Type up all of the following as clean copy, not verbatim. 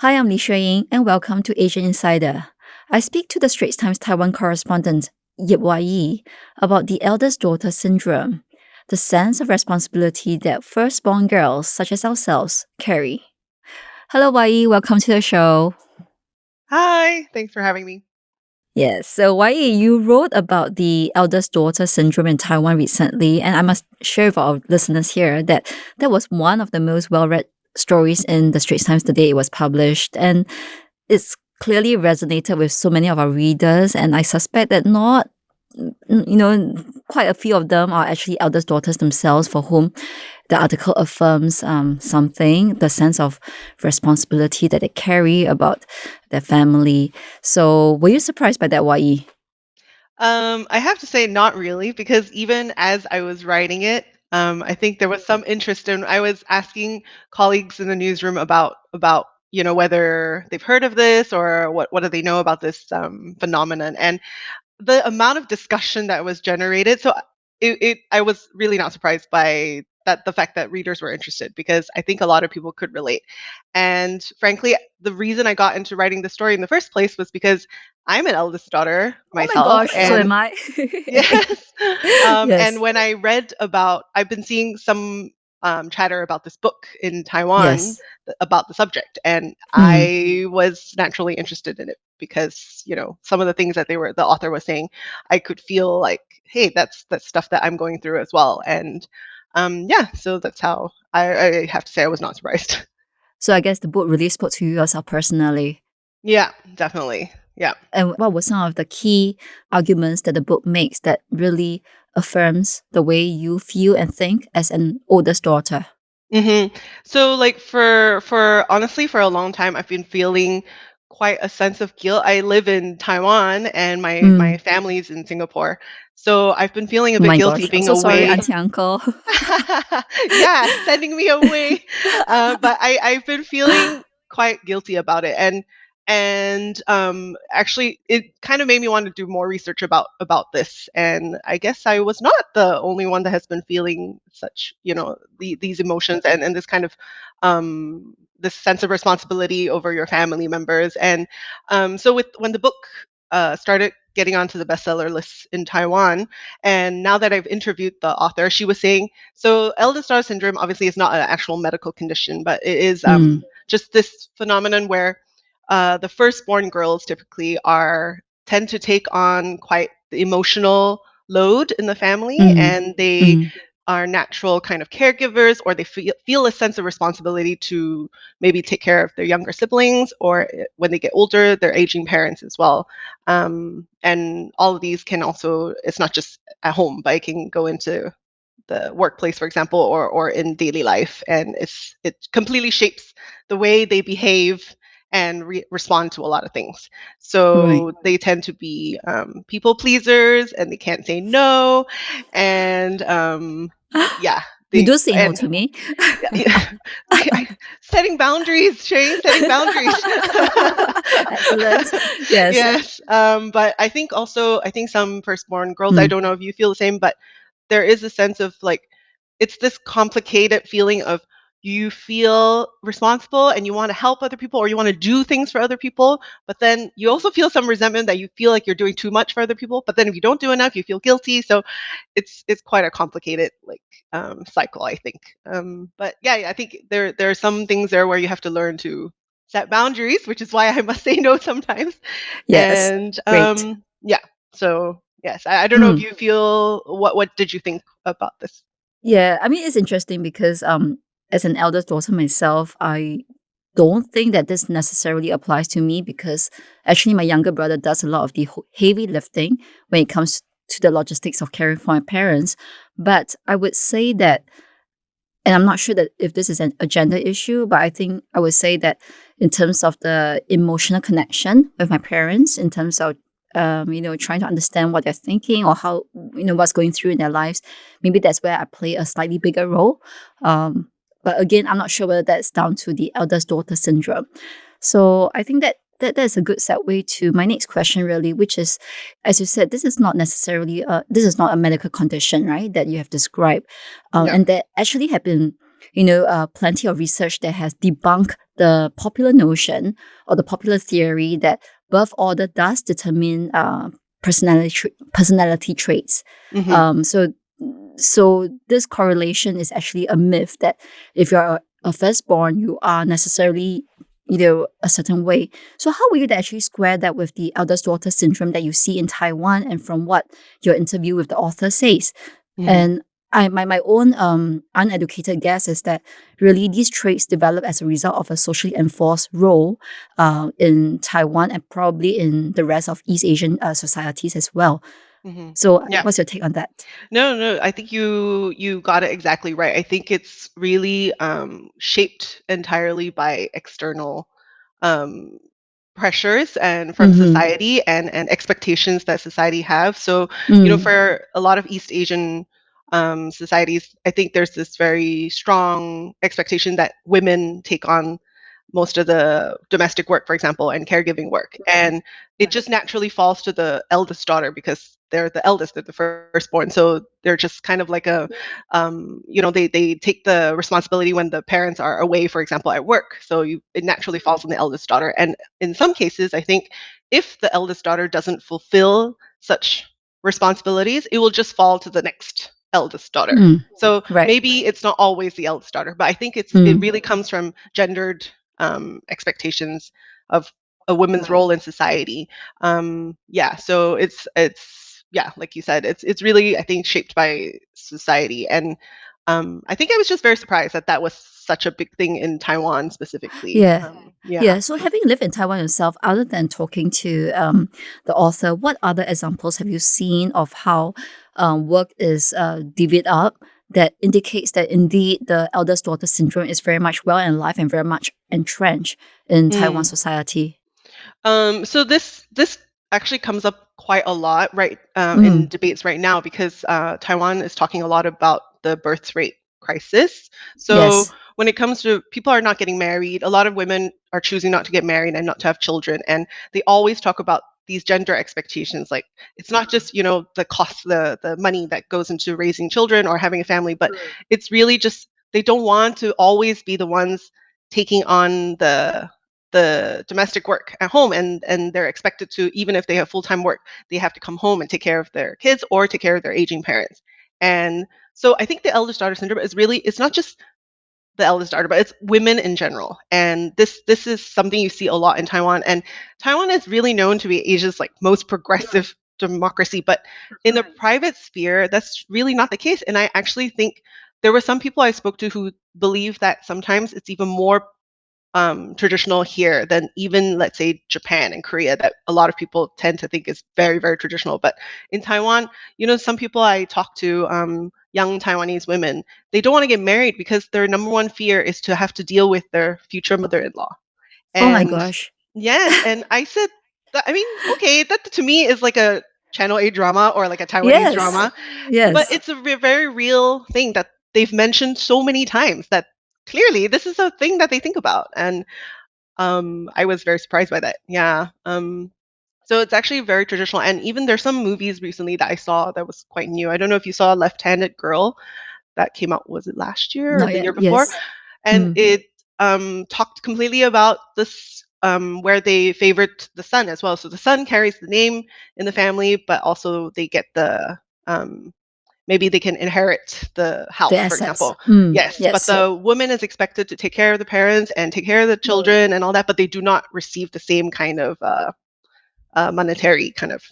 Hi, I'm Li Xueying, and welcome to Asian Insider. I speak to the Straits Times Taiwan correspondent Yip Wai Yee about the Eldest Daughter Syndrome, the sense of responsibility that firstborn girls such as ourselves carry. Hello, Wai Yee, welcome to the show. Hi, thanks for having me. Yes, so Wai Yee, you wrote about the Eldest Daughter Syndrome in Taiwan recently, and I must share with our listeners here that that was one of the most well-read stories in the Straits Times the day it was published, and it's clearly resonated with so many of our readers, and I suspect that not, quite a few of them are actually eldest daughters themselves for whom the article affirms something, the sense of responsibility that they carry about their family. So were you surprised by that, Wai? I have to say, not really, because even as I was writing it, I think there was some interest in. I was asking colleagues in the newsroom about whether they've heard of this or what do they know about this phenomenon, and the amount of discussion that was generated. So I was really not surprised by that, the fact that readers were interested, because I think a lot of people could relate. And frankly, the reason I got into writing the story in the first place was because I'm an eldest daughter Oh my myself, gosh, so am and I. yes. And Yes. when I read about, I've been seeing some chatter about this book in Taiwan Yes. about the subject, and Mm, I was naturally interested in it because some of the things that the author was saying, I could feel like, hey, that's stuff that I'm going through as well, and yeah, so that's how I have to say I was not surprised. so I guess the book really spoke to you yourself personally. Yeah, definitely. Yeah. And what were some of the key arguments that the book makes that really affirms the way you feel and think as an oldest daughter? So like for honestly for a long time I've been feeling quite a sense of guilt. I live in Taiwan and my Mm. family's in Singapore. So I've been feeling a Oh bit my guilty gosh, I'm being so sorry, away. auntie, uncle. Yeah, sending me away. But I've been feeling quite guilty about it, and actually it kind of made me want to do more research about this. And I guess I was not the only one that has been feeling such, these emotions and this kind of this sense of responsibility over your family members. And so with when the book started getting onto the bestseller lists in Taiwan, and now that I've interviewed the author, she was saying, so Eldest Daughter Syndrome obviously is not an actual medical condition, but it is Mm, just this phenomenon where the firstborn girls typically are tend to take on quite the emotional load in the family, mm, and they mm, are natural kind of caregivers, or they feel a sense of responsibility to maybe take care of their younger siblings, or when they get older, their aging parents as well. And all of these can also, it's not just at home, but it can go into the workplace, for example, or in daily life, and it completely shapes the way they behave and respond to a lot of things. right. So they tend to be people pleasers, and they can't say no, and yeah, You they do say no and to me. yeah, setting boundaries, Shane, setting boundaries. Excellent. Yes. Yes, but I think some firstborn girls, I Mm, don't know if you feel the same, but there is a sense of like, it's this complicated feeling of, you feel responsible and you want to help other people, or you want to do things for other people, but then you also feel some resentment that you feel like you're doing too much for other people, but then if you don't do enough you feel guilty. So it's quite a complicated, like, cycle, I think. But yeah, I think there are some things there where you have to learn to set boundaries, which is why I must say no sometimes. yes. And Great. yeah, so yes, I don't know if Mm. you feel, what did you think about this? Yeah, I mean, it's interesting because as an eldest daughter myself, I don't think that this necessarily applies to me because actually my younger brother does a lot of the heavy lifting when it comes to the logistics of caring for my parents. But I would say that, and I'm not sure that if this is a gender issue, but I think I would say that in terms of the emotional connection with my parents, in terms of trying to understand what they're thinking or how what's going through in their lives, maybe that's where I play a slightly bigger role. But again, I'm not sure whether that's down to the eldest daughter syndrome. So I think that's a good segue to my next question, really, which is, as you said, this is not a medical condition, right? That you have described, No. and there actually have been plenty of research that has debunked the popular notion or the popular theory that birth order does determine personality traits. Mhm. So this correlation is actually a myth that if you're a firstborn, you are necessarily a certain way. So how will you actually square that with the eldest daughter syndrome that you see in Taiwan and from what your interview with the author says? Mhm. And my own uneducated guess is that really these traits develop as a result of a socially enforced role in Taiwan and probably in the rest of East Asian societies as well. Mhm. So, Yeah. what's your take on that? No, no, I think you got it exactly right. I think it's really shaped entirely by external um, pressures and from Mm-hmm. society and expectations that society have. So, Mm. for a lot of East Asian societies, I think there's this very strong expectation that women take on most of the domestic work, for example, and caregiving work. And it just naturally falls to the eldest daughter because they're the eldest, they're the firstborn. So they're just kind of like they take the responsibility when the parents are away, for example, at work. So it naturally falls on the eldest daughter. And in some cases, I think if the eldest daughter doesn't fulfill such responsibilities, it will just fall to the next eldest daughter. Mm. So Right. maybe it's not always the eldest daughter, but I think it Mm. really comes from gendered expectations of a woman's role in society. Yeah, so it's yeah, like you said, it's really I think shaped by society, and I think I was just very surprised that that was such a big thing in Taiwan specifically. Yeah. Yeah. Yeah. So, having lived in Taiwan yourself, other than talking to the author, what other examples have you seen of how work is divvied up that indicates that indeed the eldest daughter syndrome is very much well in life and very much entrenched in Taiwan Mm. society? So this actually comes up quite a lot, right, in Mm. debates right now because Taiwan is talking a lot about the birth rate crisis. So Yes. when it comes to people are not getting married, a lot of women are choosing not to get married and not to have children, and they always talk about these gender expectations. Like it's not just the cost, the money that goes into raising children or having a family, but it's really just they don't want to always be the ones taking on the domestic work at home, and they're expected to, even if they have full-time work, they have to come home and take care of their kids or take care of their aging parents. And so I think the eldest daughter syndrome is really, it's not just the eldest daughter, but it's women in general. And this is something you see a lot in Taiwan, and Taiwan is really known to be Asia's like most progressive democracy, but in the private sphere that's really not the case. And I actually think there were some people I spoke to who believe that sometimes it's even more traditional here than even, let's say, Japan and Korea, that a lot of people tend to think is very, very traditional. But in Taiwan, some people I talk to, young Taiwanese women, they don't want to get married because their number one fear is to have to deal with their future mother-in-law. Oh my And gosh. yes, and I said, I mean, okay, that to me is like a Channel A drama or like a Taiwanese Yes. drama, but Yes. it's a very real thing that they've mentioned so many times that clearly this is a thing that they think about. And I was very surprised by that. Yeah. So it's actually very traditional. And even there's some movies recently that I saw that was quite new. I don't know if you saw Left-Handed Girl that came out, was it last year or Not the yet. year before? Yes. And Mm. it talked completely about this, where they favored the son as well. So the son carries the name in the family, but also they get maybe they can inherit the The house, for assets. example. Mm. Yes, but Yes. the woman is expected to take care of the parents and take care of the children and all that, but they do not receive the same kind of monetary kind of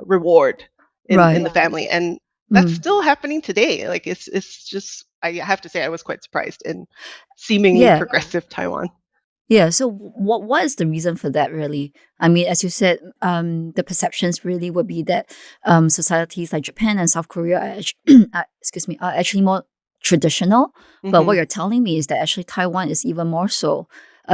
reward in the Right. family, and that's Mm. still happening today. Like it's just I have to say I was quite surprised in seemingly Yeah. progressive Taiwan. Yeah. So what is the reason for that really? I mean, as you said, the perceptions really would be that societies like Japan and South Korea are excuse me, are actually more traditional. But what Hmm. you're telling me is that actually Taiwan is even more so,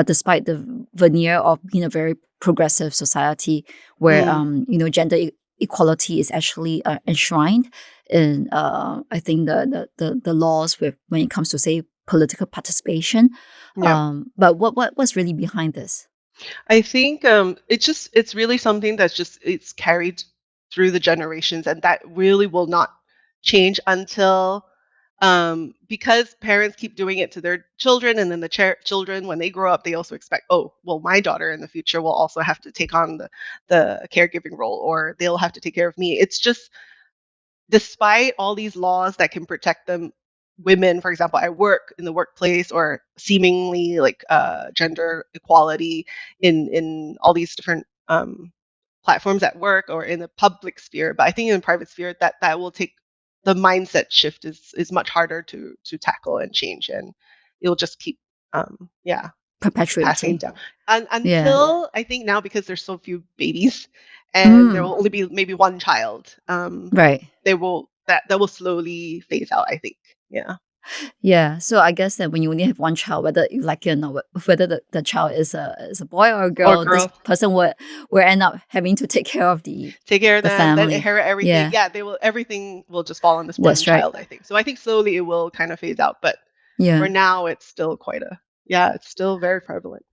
despite the veneer of being a very progressive society where Mm, gender equality is actually enshrined in I think the laws with when it comes to say political participation. yeah. But what's really behind this? I think it's really something that's just it's carried through the generations, and that really will not change until because parents keep doing it to their children, and then the children, when they grow up, they also expect, oh, well, my daughter in the future will also have to take on the caregiving role, or they'll have to take care of me. It's just, despite all these laws that can protect them, women, for example, at work, in the workplace, or seemingly like gender equality in all these different platforms at work or in the public sphere. But I think in the private sphere, that will take, the mindset shift is much harder to tackle and change, and it'll just keep yeah, passing Perpetuating. down. Yeah. Until I think now, because there's so few babies and there Mm, will only be maybe one child, right. that will slowly phase out, I think. Yeah. Yeah. So I guess that when you only have one child, whether you like it or not, whether the child is a boy or a Or girl, this girl, person will end up having to take care of take care of the them, then family. inherit everything. Yeah, Yeah, they will, everything will just fall on this one that's right. child, I think. So I think slowly it will kind of phase out, but for Yeah. now it's still quite a, yeah, it's still very prevalent.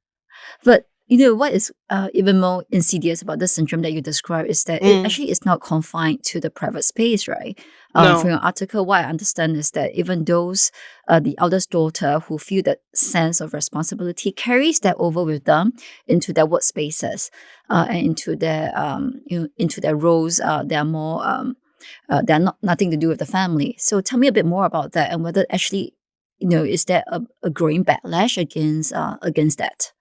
But what is even more insidious about this syndrome that you describe is that it Mm, actually is not confined to the private space, right? From no. your article, what I understand is that even those, the eldest daughter who feel that sense of responsibility carries that over with them into their workspaces, and into their roles. They are more, they are not nothing to do with the family. So tell me a bit more about that, and whether actually, is there a growing backlash against that?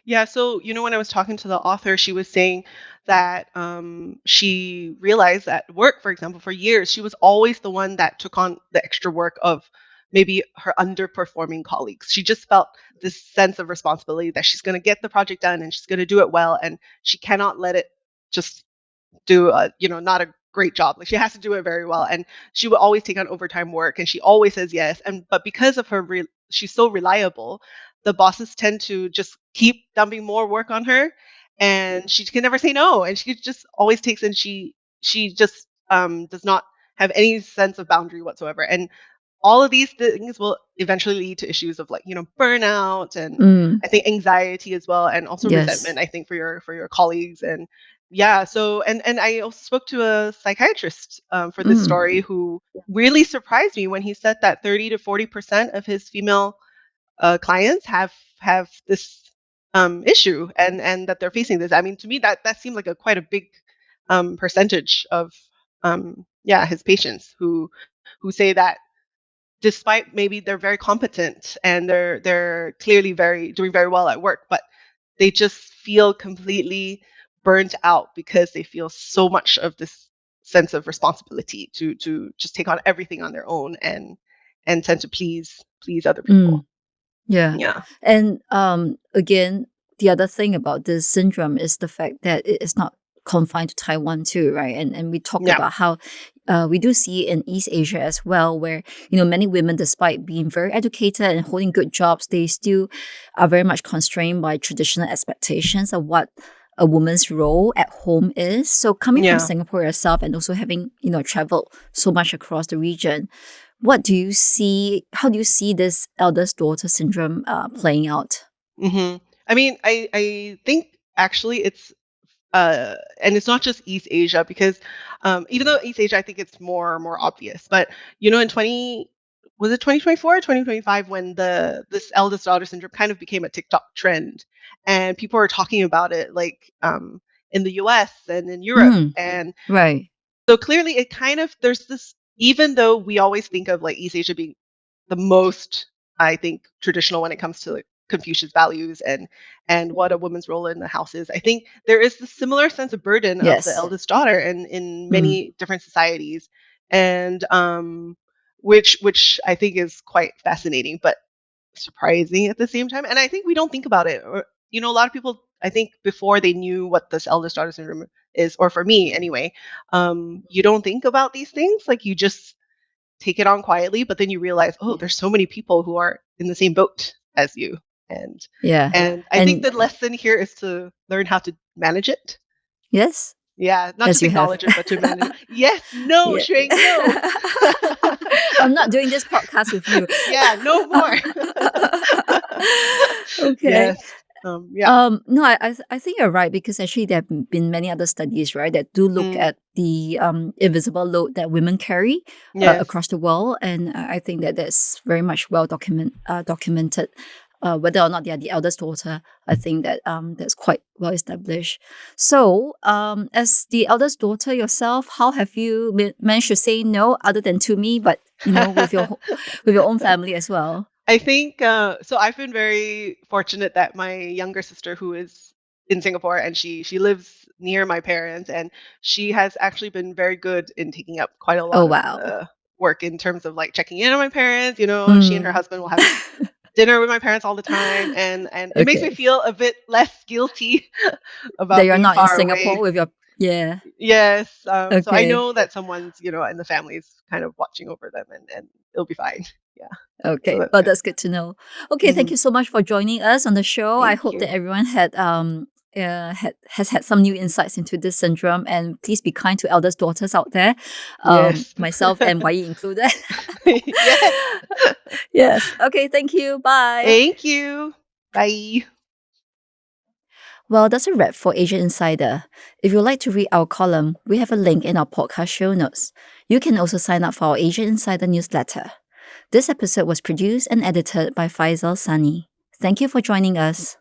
Yeah, so when I was talking to the author, she was saying that she realized that work, for example, for years, she was always the one that took on the extra work of maybe her underperforming colleagues. She just felt this sense of responsibility that she's going to get the project done and she's going to do it well, and she cannot let it just do a not a great job. Like, she has to do it very well, and she would always take on overtime work, and she always says yes. And but because of her she's so reliable, the bosses tend to just keep dumping more work on her, and she can never say no, and she just always takes, and she just does not have any sense of boundary whatsoever. And all of these things will eventually lead to issues of, like, burnout, and Mm, I think anxiety as well, and also yes. resentment, I think, for your colleagues. And yeah, so, and I also spoke to a psychiatrist for this Mm, story, who really surprised me when he said that 30 to 40% of his female clients have this issue, and that they're facing this. I mean, to me, that seemed like a quite a big percentage of yeah, his patients who say that, despite maybe they're very competent and they're clearly very doing very well at work, but they just feel completely burnt out because they feel so much of this sense of responsibility to just take on everything on their own, and tend to please other mm. people. Yeah. Yeah. And again, the other thing about this syndrome is the fact that it is not confined to Taiwan too, right? And we talk Yeah. about how we do see in East Asia as well, where many women, despite being very educated and holding good jobs, they still are very much constrained by traditional expectations of what a woman's role at home is. So coming from Yeah. Singapore yourself and also having traveled so much across the region, what do you see? How do you see this eldest daughter syndrome playing out? I mean, I think actually it's and it's not just East Asia, because even though East Asia, I think it's more obvious. But in 2024 or 2025, when the this eldest daughter syndrome kind of became a TikTok trend, and people were talking about it, like, in the US and in Europe. Mm, And right. so clearly it kind of, there's this, even though we always think of, like, East Asia being the most, I think, traditional when it comes to, like, Confucius values and what a woman's role in the house is. I think there is the similar sense of burden of the Yes. eldest daughter in Mm, many different societies, and which I think is quite fascinating, but surprising at the same time. And I think we don't think about it, or a lot of people, I think, before they knew what this eldest daughter syndrome is, or for me anyway, you don't think about these things. Like, you just take it on quietly, but then you realize, oh, there's so many people who are in the same boat as you. And yeah. and I think And the lesson here is to learn how to manage it. yes, Yeah, not as just you have. acknowledge it, but to manage it. Yes, no, Yeah. Xueying, no. I'm not doing this podcast with you. Yeah, no more. Okay. Yes. Yeah. No, I think you're right because actually there have been many other studies, right, that do look Mm, at the invisible load that women carry yes. across the world, and I think that that's very much well documented. Whether or not they are the eldest daughter, I think that that's quite well established. So, as the eldest daughter yourself, how have you managed to say no, other than to me, but with your with your own family as well? I think so. I've been very fortunate that my younger sister, who is in Singapore, and she lives near my parents, and she has actually been very good in taking up quite a Oh lot of wow. the work in terms of like checking in on my parents. She and her Mm, husband will have dinner with my parents all the time, and it makes me okay. feel a bit less guilty That about you're being not in far Singapore away. with your yeah. Yes, so I Okay. know that someone's in the family's kind of watching over them, and it'll be fine. Yeah, so Okay. that's Well, good. that's good to know. Okay, thank Mhm. you so much for joining us on the show. I Thank hope that you. everyone has had some new insights into this syndrome, and please be kind to eldest daughters out there, Yes. myself and Wai included. Yes. Yes. Okay. Thank you. Bye. Thank you. Bye. Well, that's a wrap for Asian Insider. If you'd like to read our column, we have a link in our podcast show notes. You can also sign up for our Asian Insider newsletter. This episode was produced and edited by Faisal Sani. Thank you for joining us.